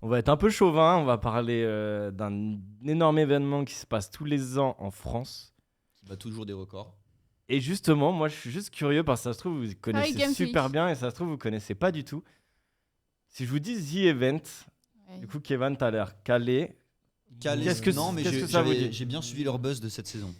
On va être un peu chauvin, on va parler d'un énorme événement qui se passe tous les ans en France. Qui bat toujours des records. Et justement, moi je suis juste curieux parce que ça se trouve vous Paris connaissez Games super Week. bien et ça se trouve vous connaissez pas du tout. Si je vous dis The Event, Ouais. du coup Kevin t'as l'air calé. Calé, Qu'est-ce que- non, mais qu'est-ce que ça vous dit j'ai bien suivi leur buzz de cette saison.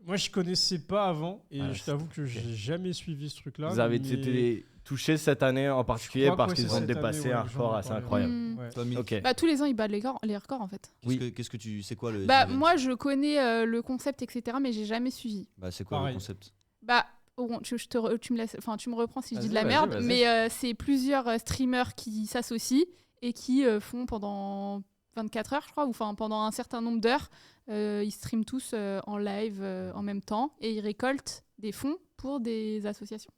Moi, je connaissais pas avant et Ah, je t'avoue que j'ai jamais suivi ce truc-là. Vous avez mais été touché cette année en particulier je crois parce que qu'ils c'est ont cette dépassé année, un ouais, record j'en ai assez parlé. incroyable. Ouais. Toi, Mille, Ok. Bah, tous les ans, ils battent les records en fait. qu'est-ce que tu. C'est quoi le. Bah, The Event moi, je connais le concept, etc., mais j'ai jamais suivi. Bah, c'est quoi Pareil. le concept? Bah, bon, tu me laisses, enfin, tu me reprends si je dis de la Vas-y, merde, vas-y. mais c'est plusieurs streamers qui s'associent et qui font pendant 24 heures, je crois, ou enfin pendant un certain nombre d'heures, ils streament tous en live en même temps et ils récoltent des fonds pour des associations.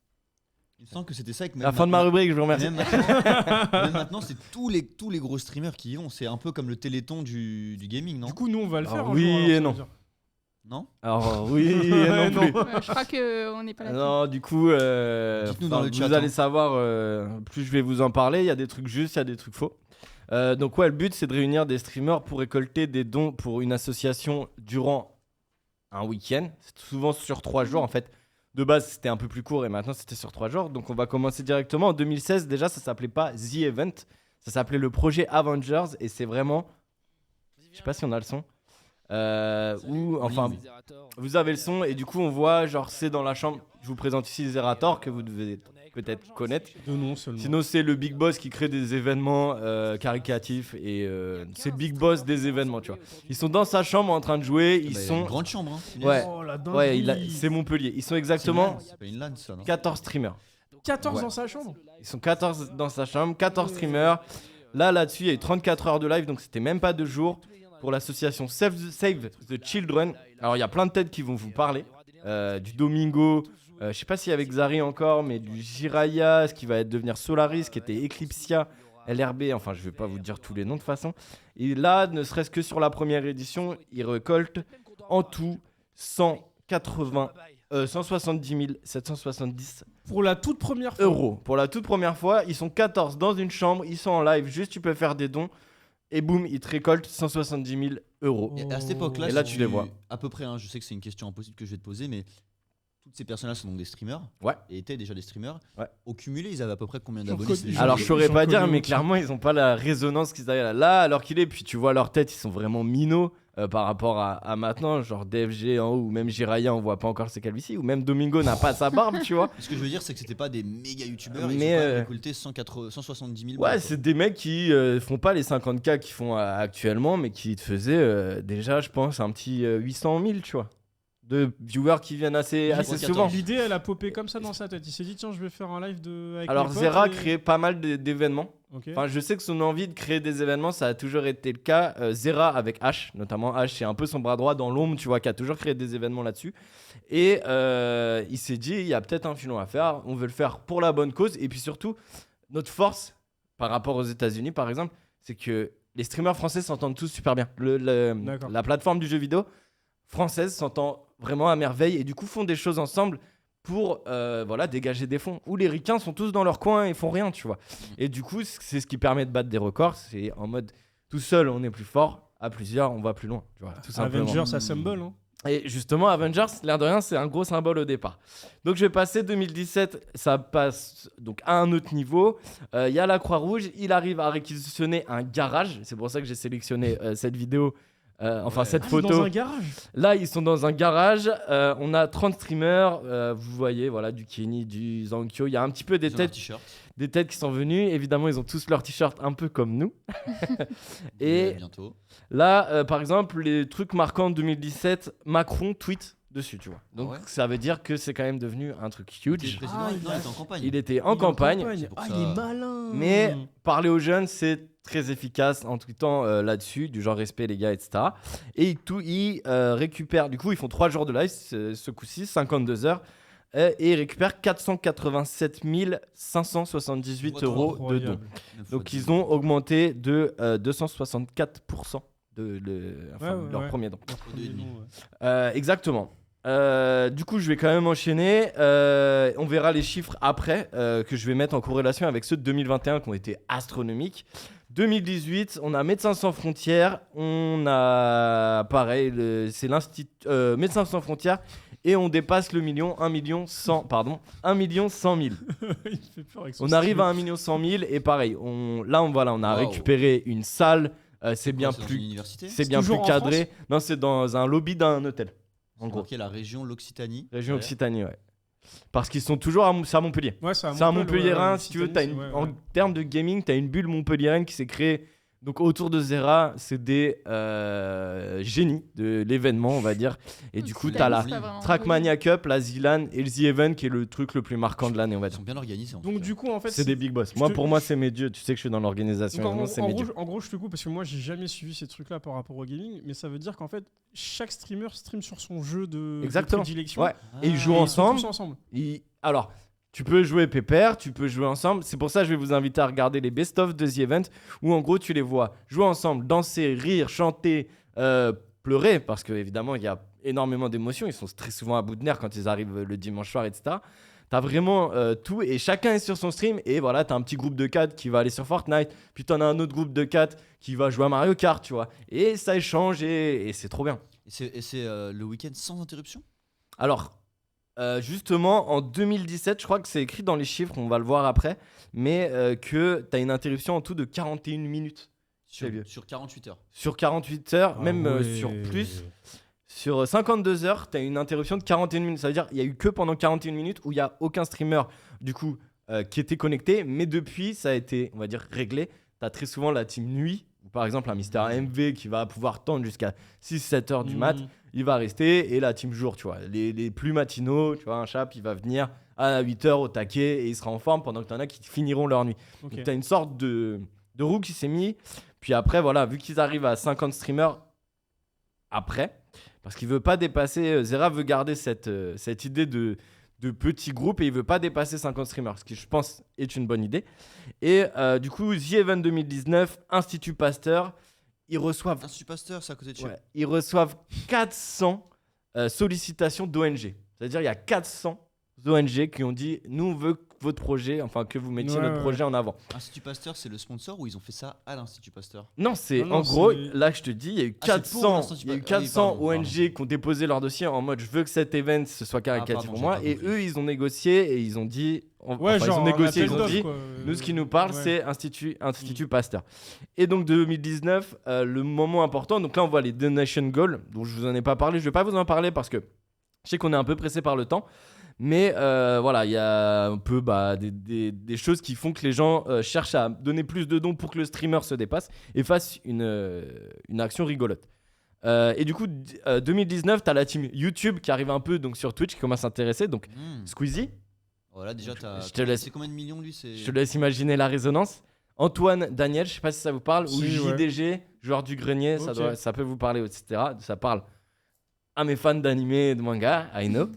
Il me semble que c'était ça avec La fin de ma rubrique, je vous remercie. Même maintenant, c'est tous les gros streamers qui y vont. C'est un peu comme le téléthon du gaming, non? Du coup, nous, on va le Alors, faire. un oui jour, alors, et ça veut non. dire. Non? Alors oui et non plus. Je crois qu'on n'est pas là. Non, du coup, Dites-nous dans le vous chat, allez hein. savoir, plus je vais vous en parler, il y a des trucs justes, il y a des trucs faux. Donc ouais, le but c'est de réunir des streamers pour récolter des dons pour une association durant un week-end. C'est souvent sur 3 jours en fait. De base c'était un peu plus court et maintenant c'était sur 3 jours. Donc on va commencer directement. En 2016 déjà ça s'appelait pas The Event, ça s'appelait le projet Avengers et c'est vraiment... Je sais pas si on a le son. Vous avez le son et du coup on voit genre c'est dans la chambre. Je vous présente ici Zerator que vous devez peut-être connaître. De nom seulement. Sinon c'est le big boss qui crée des événements caricatifs et c'est le big boss des événements tu vois. Ils sont dans sa chambre en train de jouer, ils Bah, il y a sont... une grande chambre, hein. Ouais, Oh, la ouais dinguerie. c'est Montpellier. Ils sont exactement C'est pas une LAN, ça, non? 14 streamers. 14 Ouais. dans sa chambre. Ils sont 14 dans sa chambre, 14 streamers. Là-dessus il y a eu 34 heures de live donc c'était même pas 2 jours. Pour l'association Save the Children. Alors il y a plein de têtes qui vont vous parler. Du Domingo, je sais pas si avec Zari encore, mais du Jiraya, ce qui va devenir Solaris, qui était Eclipsia, LRB, enfin je vais pas vous dire tous les noms de toute façon. Et là, ne serait-ce que sur la première édition, ils récoltent en tout 170 770 Pour la toute première fois. euros. Pour la toute première fois, ils sont 14 dans une chambre, ils sont en live, juste tu peux faire des dons. Et boum, ils te récoltent 170 000 euros. Et à cette époque-là, Et là, si tu les vois. À peu près, hein, je sais que c'est une question impossible que je vais te poser, mais toutes ces personnes-là sont donc des streamers. Ouais. Et étaient déjà des streamers. Ouais. Au cumulé, ils avaient à peu près combien J'en d'abonnés? connais- c'est des gens Alors qui- je saurais j'en pas dire, connais mais aussi. clairement ils ont pas la résonance qu'ils avaient là alors qu'il est. Puis tu vois leur tête, ils sont vraiment minots par rapport à maintenant. Genre DFG en haut ou même Jiraya, on voit pas encore ses calvities. Ou même Domingo n'a pas sa barbe, tu vois. Ce que je veux dire, c'est que c'était pas des méga youtubeurs. Ils ont Mais, quand même récolté 170 000 Ouais, balles, c'est des mecs qui font pas les 50K qu'ils font actuellement, mais qui te faisaient déjà, je pense, un petit 800 000, tu vois. De viewers qui viennent assez crois souvent. L'idée, elle a popé comme ça dans sa tête. Il s'est dit, tiens, je vais faire un live avec Alors mes potes Zera et- crée pas mal d'événements. Ok. Enfin, je sais que son envie de créer des événements, ça a toujours été le cas. Zera avec H, notamment H, c'est un peu son bras droit dans l'ombre, tu vois, qui a toujours créé des événements là-dessus. Et il s'est dit, il y a peut-être un filon à faire, on veut le faire pour la bonne cause. Et puis surtout, notre force par rapport aux États-Unis, par exemple, c'est que les streamers français s'entendent tous super bien. D'accord. La plateforme du jeu vidéo française s'entend vraiment à merveille et du coup font des choses ensemble pour voilà, dégager des fonds. Où les ricains sont tous dans leur coin et font rien, tu vois. Et du coup, c'est ce qui permet de battre des records. C'est en mode tout seul, on est plus fort. À plusieurs, on va plus loin. Tu vois, tout simplement. Avengers Assemble. Hein. Et justement, Avengers, l'air de rien, c'est un gros symbole au départ. Donc je vais passer 2017, ça passe donc à un autre niveau. Il y a la Croix-Rouge, il arrive à réquisitionner un garage. C'est pour ça que j'ai sélectionné cette vidéo, cette Ah, photo. dans un garage. Là, ils sont dans un garage. On a 30 streamers. Vous voyez, voilà, du Kenny, du Zankyo. Il y a un petit peu Ils ont un t-shirt. des têtes qui sont venues. Évidemment, ils ont tous leur t-shirt un peu comme nous. Et Bientôt. là, par exemple, les trucs marquants de 2017, Macron tweet dessus, tu vois. Donc, Ah ouais ça veut dire que c'est quand même devenu un truc Le huge. président, Ah, non, il il a- était en campagne. Il était Il est en campagne. C'est pour Ah, ça. il est malin. Mais parler aux jeunes, c'est très efficace en tweetant là-dessus, du genre respect les gars, etc. Et ils récupèrent, du coup, ils font 3 jours de live, ce coup-ci, 52 heures, et ils récupèrent 487 578 euros de dons. Incroyable. Donc ils ont augmenté de 264% de leur ouais. premier don. Deux et demi. Exactement. Du coup, je vais quand même enchaîner. On verra les chiffres après que je vais mettre en corrélation avec ceux de 2021 qui ont été astronomiques. 2018, on a Médecins Sans Frontières, on a pareil, c'est l'Institut Médecins Sans Frontières et on dépasse le million, 1 million 100 000. Il fait peur avec son On arrive stylo. à 1 million 100 000 et pareil, on a Waouh. récupéré une salle, c'est bien C'est dans plus, une université. c'est bien toujours plus en cadré. Non, c'est dans un lobby d'un hôtel, en C'est gros. marqué la région l'Occitanie. Région Ouais. Occitanie, ouais. Parce qu'ils sont toujours c'est à Montpellier. Ouais, c'est C'est un Montpellierin, si tu veux, Occitanie, en termes de gaming, tu as une bulle montpelliéraine qui s'est créée donc autour de Zera. C'est des génies de l'événement, on va dire. Et du coup, tu as la Trackmania Cup, la Zilan et le The Event qui est le truc le plus marquant de l'année, on va Ils dire. sont bien organisés. En Donc tout cas. du coup, en fait, C'est des big boss. je Moi, te- pour moi, c'est mes dieux. Tu sais que je suis dans l'organisation. Donc, Vraiment, c'est mes dieux. en gros, je te coupe parce que moi, j'ai jamais suivi ces trucs-là par rapport au gaming, mais ça veut dire qu'en fait, chaque streamer stream sur son jeu de Exactement. prédilection. Ouais. Et ils Ah. jouent Et ils sont ensemble. tous ensemble. Alors, tu peux jouer pépère, tu peux jouer ensemble. C'est pour ça que je vais vous inviter à regarder les best-of de The Event, où en gros, tu les vois jouer ensemble, danser, rire, chanter, pleurer, parce qu'évidemment, il y a énormément d'émotions. Ils sont très souvent à bout de nerfs quand ils arrivent le dimanche soir, etc. T'as vraiment tout, et chacun est sur son stream. Et voilà, t'as un petit groupe de 4 qui va aller sur Fortnite, puis t'en as un autre groupe de 4 qui va jouer à Mario Kart, tu vois. Et ça échange, et c'est trop bien. Et c'est le week-end sans interruption. Alors, justement, en 2017, je crois que c'est écrit dans les chiffres, on va le voir après, mais que tu as une interruption en tout de 41 minutes C'est vieux. Sur 48 heures. sur 48 heures, Ah même ouais. sur plus. Sur 52 heures, tu as une interruption de 41 minutes. Ça veut dire qu'il n'y a eu que pendant 41 minutes où il n'y a aucun streamer du coup, qui était connecté, mais depuis, ça a été, on va dire, réglé. Tu as très souvent la team nuit, ou par exemple un Mister MV qui va pouvoir tendre jusqu'à 6-7 heures du mat. Il va rester, et la team jour, tu vois. Les plus matinaux, tu vois, un chap, il va venir à 8h au taquet et il sera en forme pendant que t'en as qui finiront leur nuit. Ok. Donc t'as une sorte de roue qui s'est mis. Puis après, voilà, vu qu'ils arrivent à 50 streamers après, parce qu'il veut pas dépasser, Zera veut garder cette idée de petit groupe et il veut pas dépasser 50 streamers, ce qui je pense est une bonne idée. Et du coup, The Event 2019, Institut Pasteur, ils reçoivent Institut Pasteur, c'est à côté de chez Ouais, ils reçoivent 400 sollicitations d'ONG. C'est-à-dire il y a 400 ONG qui ont dit nous on veut votre projet, enfin que vous mettiez Ouais, notre ouais. projet en avant. Institut Pasteur, c'est le sponsor ou ils ont fait ça à l'Institut Pasteur? Non, c'est Non, en non, gros, c'est- là je te dis, il y a eu Ah, c'est pour 400, l'Institut il y a eu Pasteur. Ah oui, 400 pardon, ONG pardon. qui ont déposé leur dossier en mode je veux que cet event ce soit caritatif pardon, pour j'ai moi. pas Et compris. eux ils ont négocié et ils ont dit, Ouais, ils genre ont un négocié, appel ils ont d'offres, dit quoi. nous, ce qui nous parle, Ouais. c'est Institut Pasteur. Et donc, 2019, le moment important, donc là, on voit les donation goals, dont je vous en ai pas parlé. Je vais pas vous en parler parce que je sais qu'on est un peu pressé par le temps. Mais voilà, il y a un peu des choses qui font que les gens cherchent à donner plus de dons pour que le streamer se dépasse et fasse une action rigolote. Et du coup, 2019, tu as la team YouTube qui arrive un peu donc, sur Twitch, qui commence à s'intéresser. Donc, Squeezie, Voilà, déjà, t'as. Je te laisse- C'est combien de millions lui? je te laisse imaginer la résonance. Antoine Daniel, je sais pas si ça vous parle, ou Si, ouais. JDG, joueur du grenier, Ok. ça peut vous parler, etc. Ça parle à mes fans d'anime et de manga, I know.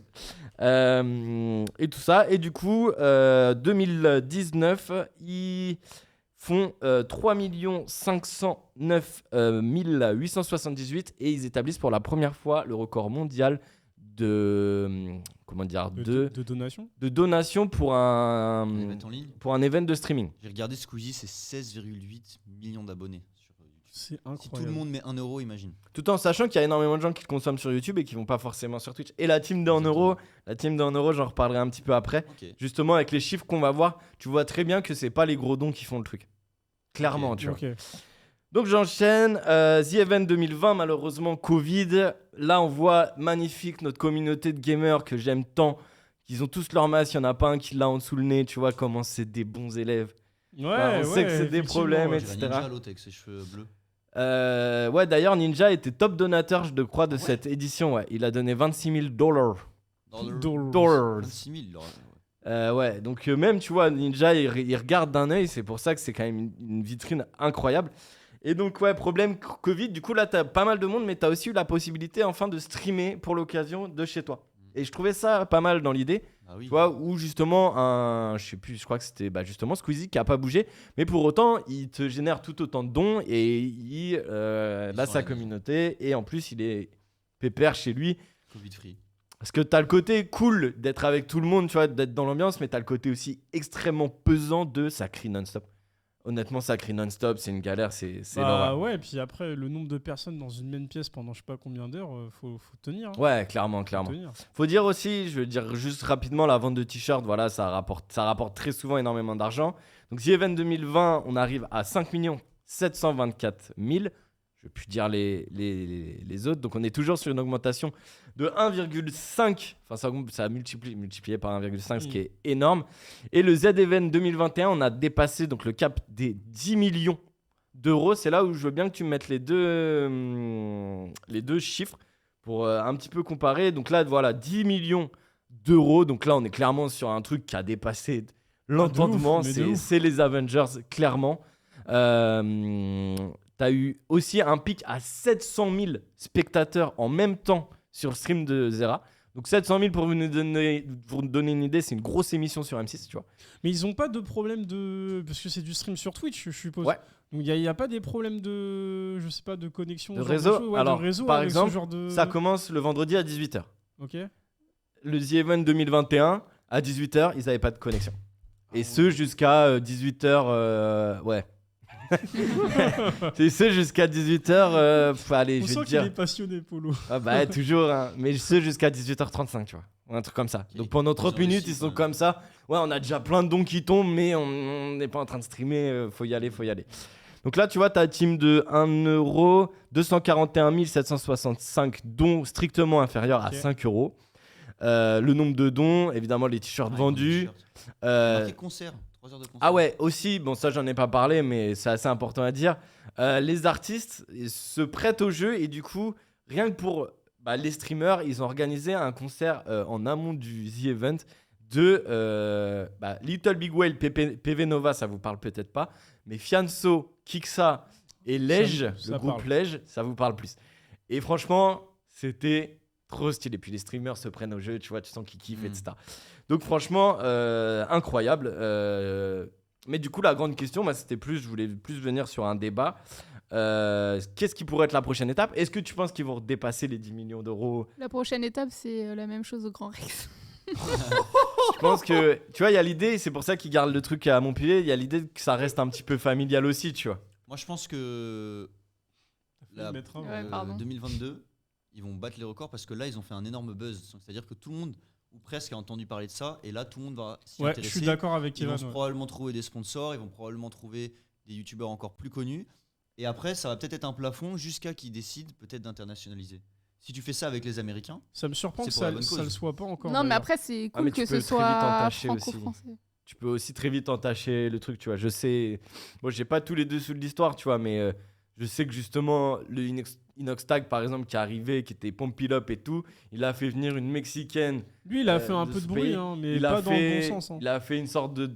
Et tout ça. Et du coup, 2019, ils font 3 509 878 et ils établissent pour la première fois le record mondial de De donation. de donation pour On les met en ligne. un event de streaming. J'ai regardé Squeezie, c'est 16,8 millions d'abonnés sur YouTube. C'est Si tout le incroyable. monde met 1 euro, imagine. Tout en sachant qu'il y a énormément de gens qui le consomment sur YouTube et qui vont pas forcément sur Twitch. Et la team de 1 euro, j'en reparlerai un petit peu après. Ok. Justement, avec les chiffres qu'on va voir, tu vois très bien que c'est pas les gros dons qui font le truc. Clairement, Ok. tu vois. Ok. Donc j'enchaîne. The Event 2020, malheureusement, Covid. Là, on voit magnifique notre communauté de gamers que j'aime tant. Ils ont tous leur masque, il n'y en a pas un qui l'a en dessous le nez. Tu vois comment c'est des bons élèves. Ouais, on sait que c'est des effectivement, problèmes, ouais. et- J'ai etc. Ninja, l'autre avec ses cheveux bleus. Ouais, d'ailleurs, Ninja était top donateur, je crois, de Ah ouais cette édition. Ouais. Il a donné $26 000. Dollars. Dollars. 26 000. alors, Ouais, donc même, tu vois, Ninja, il regarde d'un œil, c'est pour ça que c'est quand même une vitrine incroyable. Et donc, ouais, problème Covid, du coup, là, t'as pas mal de monde, mais t'as aussi eu la possibilité, enfin, de streamer pour l'occasion de chez toi. Et je trouvais ça pas mal dans l'idée, Ah oui. tu vois, où justement, je sais plus, je crois que c'était justement Squeezie qui a pas bougé, mais pour autant, il te génère tout autant de dons et il a sont à sa la communauté, et en plus, il est pépère chez lui. Covid free. Parce que t'as le côté cool d'être avec tout le monde, tu vois, d'être dans l'ambiance, mais t'as le côté aussi extrêmement pesant de ça crie non-stop. honnêtement, ça crie non-stop, c'est une galère, c'est Bah l'horreur. ouais, et puis après, le nombre de personnes dans une même pièce pendant je sais pas combien d'heures, faut tenir. Hein. Ouais, clairement. Faut tenir. Faut dire aussi, je veux dire juste rapidement, la vente de t-shirts, voilà, ça rapporte très souvent énormément d'argent. Donc, The Event 2020, on arrive à 5 724 000. Je peux dire les autres. Donc, on est toujours sur une augmentation de 1,5. Enfin, ça a multiplié par 1,5, ce qui est énorme. Et le Z Event 2021, on a dépassé donc, le cap des 10 millions d'euros. C'est là où je veux bien que tu mettes les deux chiffres pour un petit peu comparer. Donc là, voilà, 10 millions d'euros. Donc là, on est clairement sur un truc qui a dépassé l'entendement. de ouf. C'est les Avengers, clairement. T'as eu aussi un pic à 700 000 spectateurs en même temps sur le stream de Zera. Donc 700 000 pour vous donner une idée, c'est une grosse émission sur M6, tu vois. Mais ils ont pas de problème de... Parce que c'est du stream sur Twitch, je suppose. Ouais. Donc il y a pas des problèmes de... Je sais pas, de connexion. De ce genre réseau. choses, ouais, Alors, de réseau par avec ce exemple, genre de... Ça commence le vendredi à 18h. Ok. Le The Event 2021, à 18h, ils n'avaient pas de connexion. Et ce jusqu'à 18h, ouais. C'est ce jusqu'à 18h, allez, On je vais sent te qu'il dire. est passionné, Polo. Ah bah toujours, hein. Mais ce jusqu'à 18h35, tu vois. Ou un truc comme ça. Donc pendant 30 Ils ont minutes, réussi, ils sont quand comme ça. Ouais, on a déjà plein de dons qui tombent, mais on n'est pas en train de streamer, faut y aller. Donc là, tu vois, ta team de 1€, 241 765 dons strictement inférieurs à Ok. 5€. Le nombre de dons, évidemment, les t-shirts vendus. Marqué concert, 3 heures de concert. Ah ouais, aussi, bon ça j'en ai pas parlé, mais c'est assez important à dire. Les artistes se prêtent au jeu et du coup, rien que pour les streamers, ils ont organisé un concert en amont du The Event de Little Big Whale, PV Nova, ça vous parle peut-être pas, mais Fianso, Kiksa et Lej, Ça le groupe parle. Lej, ça vous parle plus. Et franchement, c'était trop stylé. Puis les streamers se prennent au jeu, tu vois, tu sens qu'ils kiffent, etc. Donc franchement, incroyable. Mais du coup, la grande question, je voulais plus venir sur un débat. Qu'est-ce qui pourrait être la prochaine étape? Est-ce que tu penses qu'ils vont dépasser les 10 millions d'euros? La prochaine étape, c'est la même chose au Grand Rex. Je pense que, tu vois, il y a l'idée, c'est pour ça qu'ils gardent le truc à Montpellier, il y a l'idée que ça reste un petit peu familial aussi, tu vois. Moi, je pense que Faut le mettre, hein. Ouais, pardon. 2022, ils vont battre les records parce que là, ils ont fait un énorme buzz. C'est-à-dire que tout le monde, ou presque, a entendu parler de ça. Et là, tout le monde va s'y Ouais, je intéresser. suis d'accord avec Ils vont Evan. Ouais. probablement trouver des sponsors, ils vont probablement trouver des youtubeurs encore plus connus. Et après, ça va peut-être être un plafond jusqu'à qu'ils décident peut-être d'internationaliser. Si tu fais ça avec les Américains, Ça me surprend C'est que pour la ça, bonne ça cause. le soit pas encore. Non, mais d'ailleurs. après, c'est Ah, cool mais tu que peux ce très vite soit entacher aussi. franco-français. Tu peux aussi très vite entacher le truc, tu vois. Je sais, moi j'ai pas tous les dessous de l'histoire, tu vois, mais je sais que justement, le Inoxtag par exemple, qui est arrivé, qui était Pump It Up et tout, il a fait venir une Mexicaine. Lui, il a fait un de peu ce de bruit, pays. hein, mais Il pas a dans le fait, bon sens. Hein. il a fait une sorte de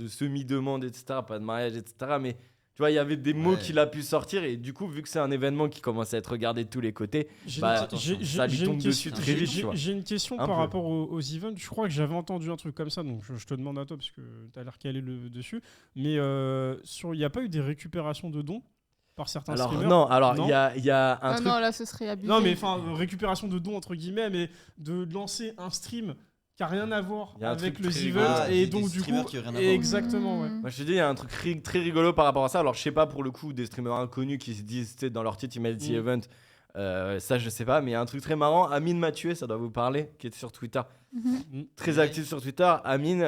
semi-demande, etc. Pas de mariage, etc. Mais tu vois, il y avait des mots Ouais. qu'il a pu sortir et du coup, vu que c'est un événement qui commence à être regardé de tous les côtés, J'ai bah, ça lui tombe dessus très vite, tu vois. J'ai une question Un par peu. rapport aux events. Je crois que j'avais entendu un truc comme ça, donc je te demande à toi parce que tu as l'air calé dessus. Mais il n'y a pas eu des récupérations de dons par certains Alors streamers? non, alors Non. il y a un Ah truc. non, là, ce serait abusé. Non, mais enfin, récupération de dons entre guillemets, mais de lancer un stream qui a rien à voir Il y a un avec truc le très event rigolo. et Des donc du streamers coup, qui ont rien à voir. exactement, ouais. Moi je te dis, il y a un truc très rigolo par rapport à ça. Alors je sais pas pour le coup des streamers inconnus qui se disent, tu sais, dans leur titre, ils mettent The Event. Ça je sais pas, mais il y a un truc très marrant. Amine Mathieu, ça doit vous parler, qui est sur Twitter. Mhm. Très Ouais. actif sur Twitter. Amine,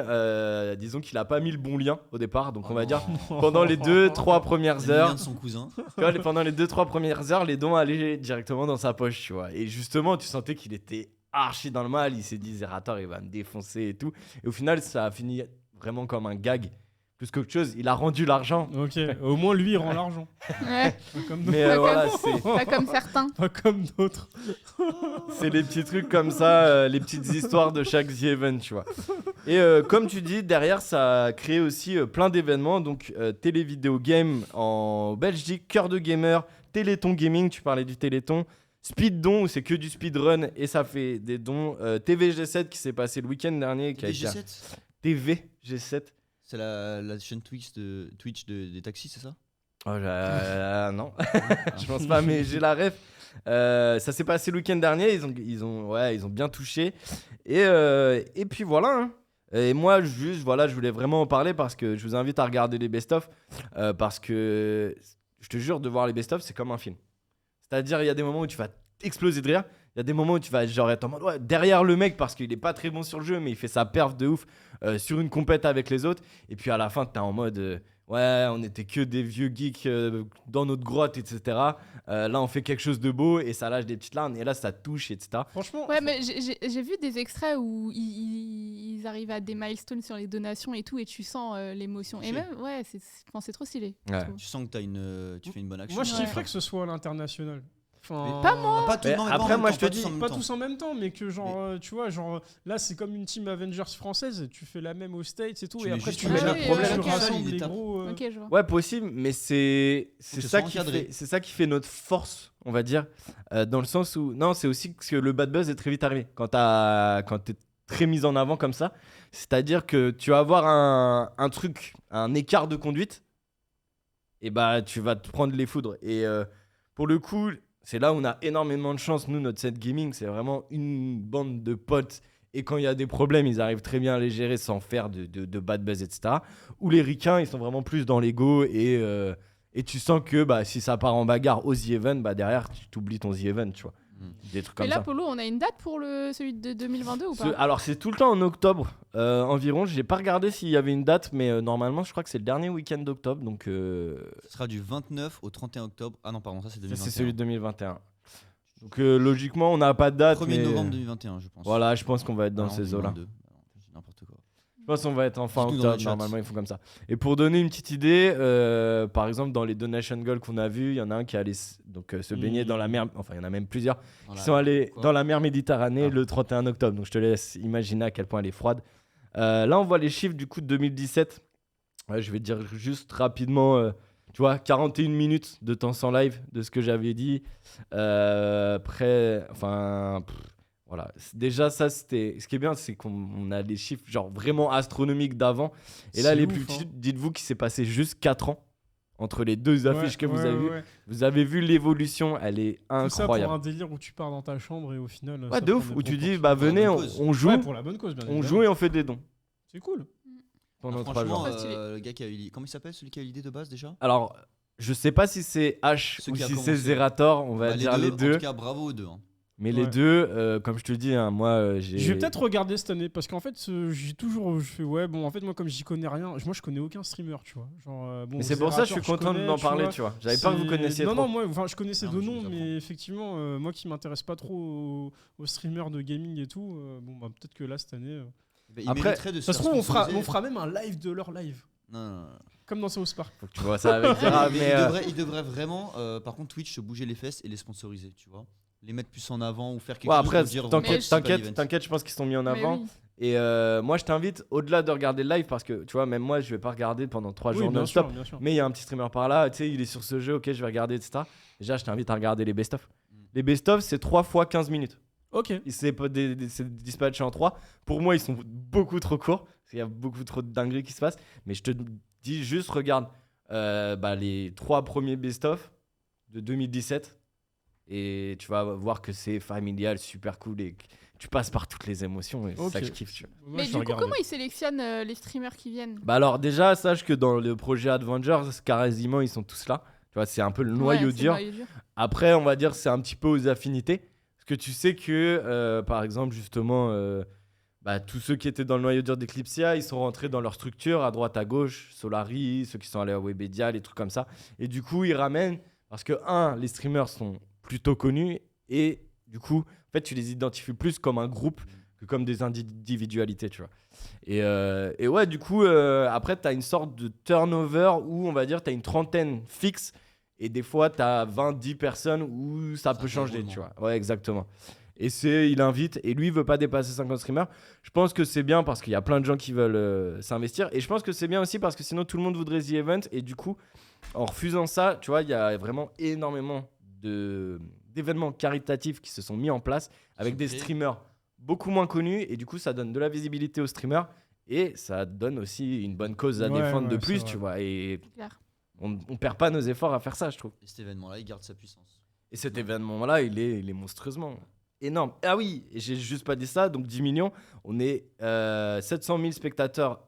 disons qu'il a pas mis le bon lien au départ. Donc on va dire, pendant les 2-3 premières le lien heures, de son cousin. tu vois, pendant les 2-3 premières heures, les dons allaient directement dans sa poche, tu vois. Et justement, tu sentais qu'il était archi dans le mal. Il s'est dit, Zerator, il va me défoncer et tout. Et au final, ça a fini vraiment comme un gag. Plus qu'autre chose, il a rendu l'argent. Ok, au moins lui il rend l'argent. Ouais, Pas comme Mais Pas voilà, pas comme certains. Pas comme d'autres. c'est les petits trucs comme ça, les petites histoires de chaque The Event, tu vois. Et comme tu dis, derrière, ça a créé aussi plein d'événements. Donc, Télé Vidéo Game en Belgique, Cœur de Gamer, Téléthon Gaming, tu parlais du Téléthon. Speed Don, où c'est que du speedrun et ça fait des dons. TVG7 qui s'est passé le week-end dernier. Qui a été... G7, TVG7. c'est la chaîne Twitch des taxis, c'est ça? Oh, non, je pense pas, mais j'ai la ref. Ça s'est passé le week-end dernier, ils ont bien touché. Et puis voilà, hein. Et moi, juste, voilà, je voulais vraiment en parler parce que je vous invite à regarder les best-of. Parce que je te jure, de voir les best-of, c'est comme un film. C'est-à-dire, il y a des moments où tu vas exploser de rire. Il y a des moments où tu vas genre être en mode ouais, derrière le mec parce qu'il est pas très bon sur le jeu, mais il fait sa perf de ouf sur une compète avec les autres. Et puis à la fin, t'es en mode ouais, on était que des vieux geeks dans notre grotte, etc. Là, on fait quelque chose de beau et ça lâche des petites larmes. Et là, ça touche, etc. Franchement, Ouais, mais j'ai vu des extraits où ils arrivent à des milestones sur les donations et tout, et tu sens l'émotion. Et Si. même, ouais, c'est trop stylé. je Ouais. trouve. Tu sens que tu fais une bonne action. moi je Ouais. kifferais que ce soit à l'international. Enfin, Pas moi. Pas tout, Mais non, mais après, pas en moi, même je temps, te dis, tous en même pas temps. tous en même temps, mais que genre, tu vois, genre là c'est comme une team Avengers française, tu fais la même aux States et tout, Tu et mets après juste tu une mets étape. le Le problème, tu ok, rassembles ouais. les gros. Ok, je vois. Ouais, possible, mais c'est que ce ça soit qui encadré. fait c'est ça qui fait notre force, on va dire, dans le sens où non, c'est aussi que le bad buzz est très vite arrivé quand t'es très mis en avant comme ça. C'est-à-dire que tu vas avoir un truc, un écart de conduite, et bah tu vas te prendre les foudres. Et pour le coup, c'est là où on a énormément de chance. Nous, notre set gaming, c'est vraiment une bande de potes. Et quand il y a des problèmes, ils arrivent très bien à les gérer sans faire de bad buzz, etc. Ou les ricains, ils sont vraiment plus dans l'ego. Et tu sens que bah, si ça part en bagarre au The Event, bah, derrière, tu t'oublies ton The Event, tu vois. Des trucs Mais comme là, ça. Polo, on a une date pour celui de 2022 ou pas? Alors, c'est tout le temps en octobre environ. J'ai pas regardé s'il y avait une date, mais normalement, je crois que c'est le dernier week-end d'octobre. Donc, Ce sera du 29 au 31 octobre. Ah non, pardon, ça c'est ça, 2021. c'est celui de 2021. Donc, logiquement, on n'a pas de date. 1er mais novembre 2021, je pense. Voilà, je pense qu'on va être dans Ah non, ces eaux-là. 2022. Je dis n'importe quoi. Je pense qu'on va être en fin Dites-nous dans le octobre. chat. Normalement, ils font comme ça. Et pour donner une petite idée, par exemple, dans les donation goals qu'on a vus, il y en a un qui allait se baigner dans la mer. Enfin, il y en a même plusieurs Voilà. qui sont allés Quoi dans la mer Méditerranée Ah. le 31 octobre. Donc, je te laisse imaginer à quel point elle est froide. Là, on voit les chiffres du coup de 2017. Ouais, je vais te dire juste rapidement, tu vois, 41 minutes de temps sans live de ce que j'avais dit. Voilà. Déjà, ça, c'était. Ce qui est bien, c'est qu'on a des chiffres genre vraiment astronomiques d'avant. Et là, C'est les ouf, plus hein. petits, dites-vous qu'il s'est passé juste 4 ans entre les deux affiches Ouais, que vous ouais, avez vues. ouais. Vous avez vu l'évolution, elle est Tout ça incroyable. pour un délire où tu pars dans ta chambre et au final. Ouais, ça de prend ouf, des où tu dis, proportions. bah Pour la venez, bonne on, cause. on joue, Ouais, pour la bonne cause, bien on évidemment. joue et on fait des dons C'est cool. pendant Ah, 3 franchement, jours. Trop stylé. le gars qui a eu l'idée. Comment il s'appelle celui qui a eu l'idée de base déjà Alors, je sais pas si c'est H Ceux ou qui a si commencé. c'est Zerator, on va Bah, dire les En deux. tout cas, bravo aux deux. Hein. Mais les Ouais. deux, comme je te dis, hein, moi j'ai. Je vais peut-être regarder cette année parce qu'en fait, j'ai toujours. Je fais ouais, bon, en fait, moi, comme j'y connais rien, moi, je connais aucun streamer, tu vois. Genre, bon, Mais c'est pour ça que je suis Zerator, content connais, d'en tu parler, vois. tu vois. J'avais peur que vous C'est- connaissiez non, trop. Non, moi, enfin, je connaissais Non, de mais je nom, vous mais apprends. effectivement, moi qui m'intéresse pas trop aux streamers de gaming et tout, bon, bah, peut-être que là, cette année. Bah, il Après, mériterait de se Ça se faire trouve, sponsoriser. on fera même un live de leur live. Non, non, non. Comme dans South Park. Faut que tu vois ça avec Zera, Mais mais. il devrait vraiment, par contre, Twitch se bouger les fesses et les sponsoriser, tu vois. Les mettre plus en avant ou faire quelque Ouais, chose après, pour dire, t'inquiète, c'est pas l'event. t'inquiète, je pense qu'ils sont mis en Mais avant. oui. Et moi, je t'invite, au-delà de regarder le live, parce que tu vois, même moi, je vais pas regarder pendant 3 Oui, jours bien non-stop. sûr, bien sûr. Mais il y a un petit streamer par là, tu sais, il est sur ce jeu, ok, je vais regarder, etc. Déjà, je t'invite à regarder les best-of. Les best-of, c'est 3 fois 15 minutes. Ok. C'est dispatché en 3. Pour moi, ils sont beaucoup trop courts, parce qu'il y a beaucoup trop de dingueries qui se passent. Mais je te dis juste, regarde les 3 premiers best-of de 2017. Et tu vas voir que c'est familial, super cool. Et que tu passes par toutes les émotions. Et c'est ça que je kiffe, tu vois. Moi, Mais je du vais coup, regarder. comment ils sélectionnent les streamers qui viennent? Bah alors, déjà, sache que dans le projet Avengers, quasiment, ils sont tous là. Tu vois, c'est un peu le noyau Ouais, c'est dur. le noyau dur. Après, on va dire c'est un petit peu aux affinités. Parce que tu sais que, par exemple, justement, tous ceux qui étaient dans le noyau dur d'Eclipsia, ils sont rentrés dans leur structure, à droite, à gauche, Solari, ceux qui sont allés à Webedia, les trucs comme ça. Et du coup, ils ramènent, parce que, les streamers sont plutôt connus, et du coup, en fait, tu les identifies plus comme un groupe que comme des individualités, tu vois. Et ouais, du coup, après, tu as une sorte de turnover où, on va dire, tu as une trentaine fixe, et des fois, tu as 20-10 personnes où ça peut fait changer, roulement. tu vois. Ouais, exactement. Et il invite, et lui, il veut pas dépasser 50 streamers. Je pense que c'est bien parce qu'il y a plein de gens qui veulent s'investir. Et je pense que c'est bien aussi parce que sinon, tout le monde voudrait The Event. Et du coup, en refusant ça, tu vois, il y a vraiment énormément d'événements caritatifs qui se sont mis en place avec sont des créés. streamers beaucoup moins connus. Et du coup, ça donne de la visibilité aux streamers. Et ça donne aussi une bonne cause à Ouais, défendre de ouais, plus, c'est tu vrai. vois. Et Clair. on perd pas nos efforts à faire ça, je trouve. Et cet événement-là, il garde sa puissance. Et cet événement-là, il est monstrueusement. énorme. Ah oui, et j'ai juste pas dit ça, donc 10 millions. On est 700 000 spectateurs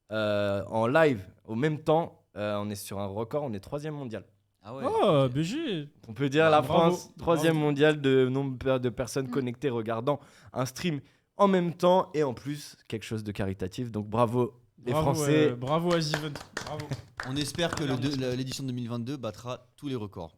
en live au même temps. On est sur un record, on est 3e mondial. Ah ouais. Oh, BG. On peut dire la Bravo, France, 3e mondial de nombre de personnes connectées regardant un stream en même temps et en plus quelque chose de caritatif. Donc bravo les Français. Bravo à Ziven. Bravo. On espère que l'édition 2022 battra tous les records.